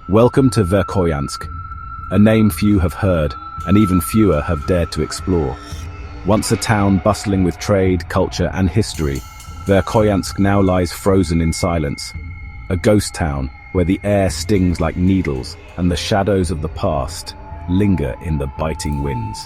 Welcome to Verkhoyansk, a name few have heard and even fewer have dared to explore. Once a town bustling with trade, culture and history, Verkhoyansk now lies frozen in silence. A ghost town where the air stings like needles and the shadows of the past linger in the biting winds.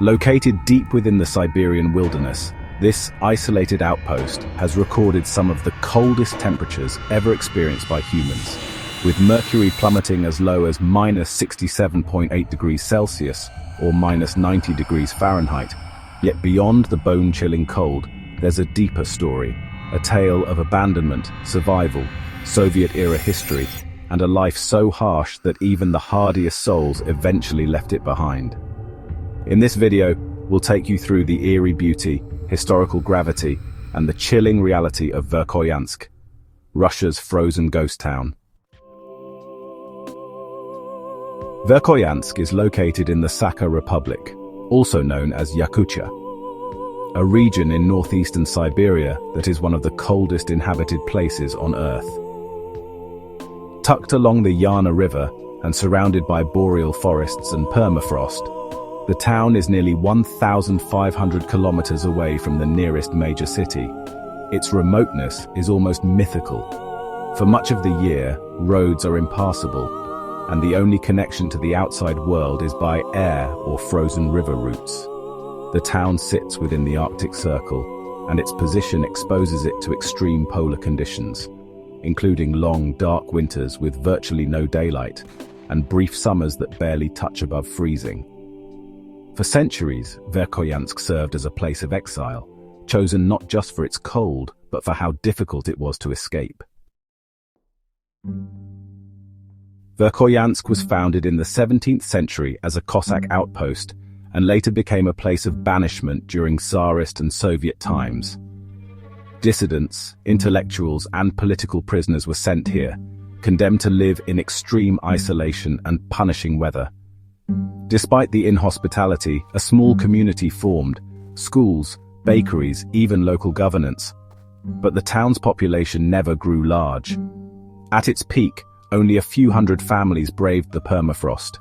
Located deep within the Siberian wilderness, this isolated outpost has recorded some of the coldest temperatures ever experienced by humans, with mercury plummeting as low as -67.8 degrees Celsius or -90 degrees Fahrenheit. Yet beyond the bone-chilling cold, there's a deeper story, a tale of abandonment, survival, Soviet-era history, and a life so harsh that even the hardiest souls eventually left it behind. In this video, we'll take you through the eerie beauty, historical gravity, and the chilling reality of Verkhoyansk, Russia's frozen ghost town. Verkhoyansk is located in the Sakha Republic, also known as Yakutia, a region in northeastern Siberia that is one of the coldest inhabited places on Earth. Tucked along the Yana River and surrounded by boreal forests and permafrost, the town is nearly 1,500 kilometers away from the nearest major city. Its remoteness is almost mythical. For much of the year, roads are impassable, and the only connection to the outside world is by air or frozen river routes. The town sits within the Arctic Circle, and its position exposes it to extreme polar conditions, including long, dark winters with virtually no daylight, and brief summers that barely touch above freezing. For centuries, Verkhoyansk served as a place of exile, chosen not just for its cold, but for how difficult it was to escape. Verkhoyansk was founded in the 17th century as a Cossack outpost and later became a place of banishment during Tsarist and Soviet times. Dissidents, intellectuals, and political prisoners were sent here, condemned to live in extreme isolation and punishing weather. Despite the inhospitality, a small community formed, schools, bakeries, even local governance. But the town's population never grew large. At its peak, only a few hundred families braved the permafrost.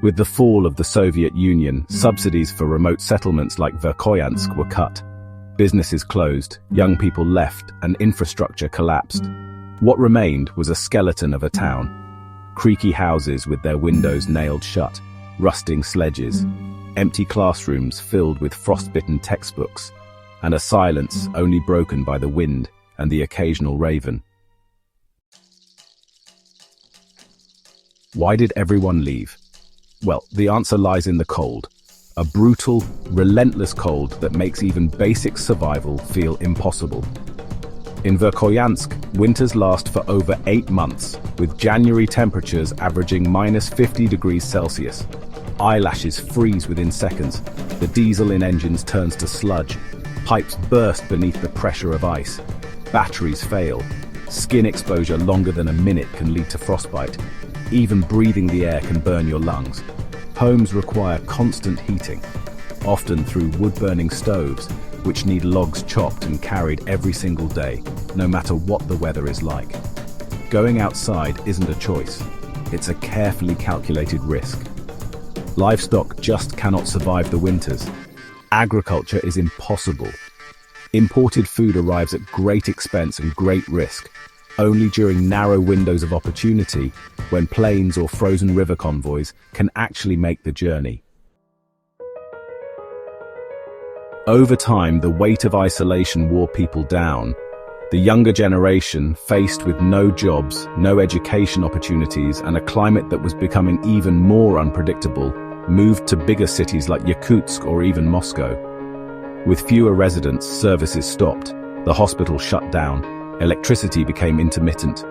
With the fall of the Soviet Union, subsidies for remote settlements like Verkhoyansk were cut. Businesses closed, young people left, and infrastructure collapsed. What remained was a skeleton of a town. Creaky houses with their windows nailed shut, rusting sledges, empty classrooms filled with frostbitten textbooks, and a silence only broken by the wind and the occasional raven. Why did everyone leave? Well, the answer lies in the cold. A brutal, relentless cold that makes even basic survival feel impossible. In Verkhoyansk, winters last for over 8 months, with January temperatures averaging -50 degrees Celsius. Eyelashes freeze within seconds. The diesel in engines turns to sludge. Pipes burst beneath the pressure of ice. Batteries fail. Skin exposure longer than a minute can lead to frostbite. Even breathing the air can burn your lungs. Homes require constant heating, often through wood-burning stoves, which need logs chopped and carried every single day, no matter what the weather is like. Going outside isn't a choice. It's a carefully calculated risk. Livestock just cannot survive the winters. Agriculture is impossible. Imported food arrives at great expense and great risk, only during narrow windows of opportunity, when planes or frozen river convoys can actually make the journey. Over time, the weight of isolation wore people down. The younger generation, faced with no jobs, no education opportunities, and a climate that was becoming even more unpredictable, moved to bigger cities like Yakutsk or even Moscow. With fewer residents, services stopped, the hospital shut down, electricity became intermittent.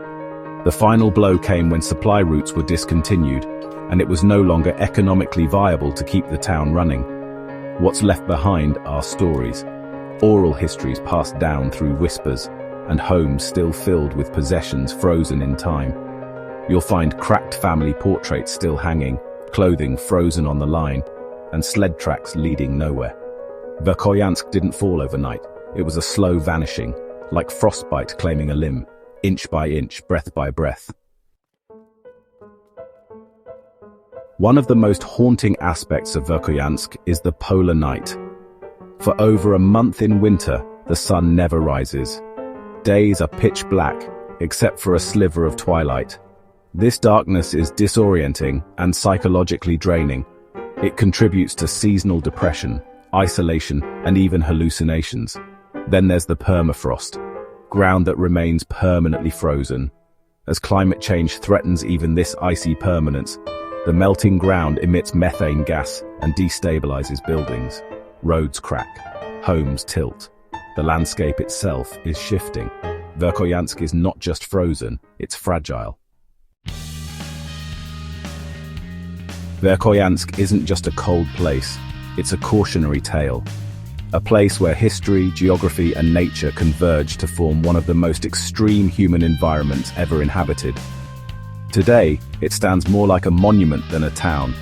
The final blow came when supply routes were discontinued, and it was no longer economically viable to keep the town running. What's left behind are stories, oral histories passed down through whispers, and homes still filled with possessions frozen in time. You'll find cracked family portraits still hanging, clothing frozen on the line, and sled tracks leading nowhere. Verkhoyansk didn't fall overnight. It was a slow vanishing, like frostbite claiming a limb, inch by inch, breath by breath. One of the most haunting aspects of Verkhoyansk is the polar night. For over a month in winter, the sun never rises. Days are pitch black, except for a sliver of twilight. This darkness is disorienting and psychologically draining. It contributes to seasonal depression, isolation, and even hallucinations. Then there's the permafrost, ground that remains permanently frozen. As climate change threatens even this icy permanence, the melting ground emits methane gas and destabilizes buildings. Roads crack, homes tilt. The landscape itself is shifting. Verkhoyansk is not just frozen, it's fragile. Verkhoyansk isn't just a cold place, it's a cautionary tale. A place where history, geography, and nature converge to form one of the most extreme human environments ever inhabited. Today, it stands more like a monument than a town,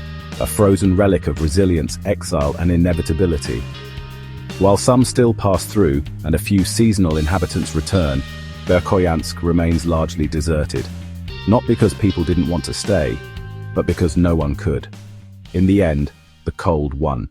a frozen relic of resilience, exile, and inevitability. While some still pass through and a few seasonal inhabitants return, Verkhoyansk remains largely deserted. Not because people didn't want to stay, but because no one could. In the end, the cold won.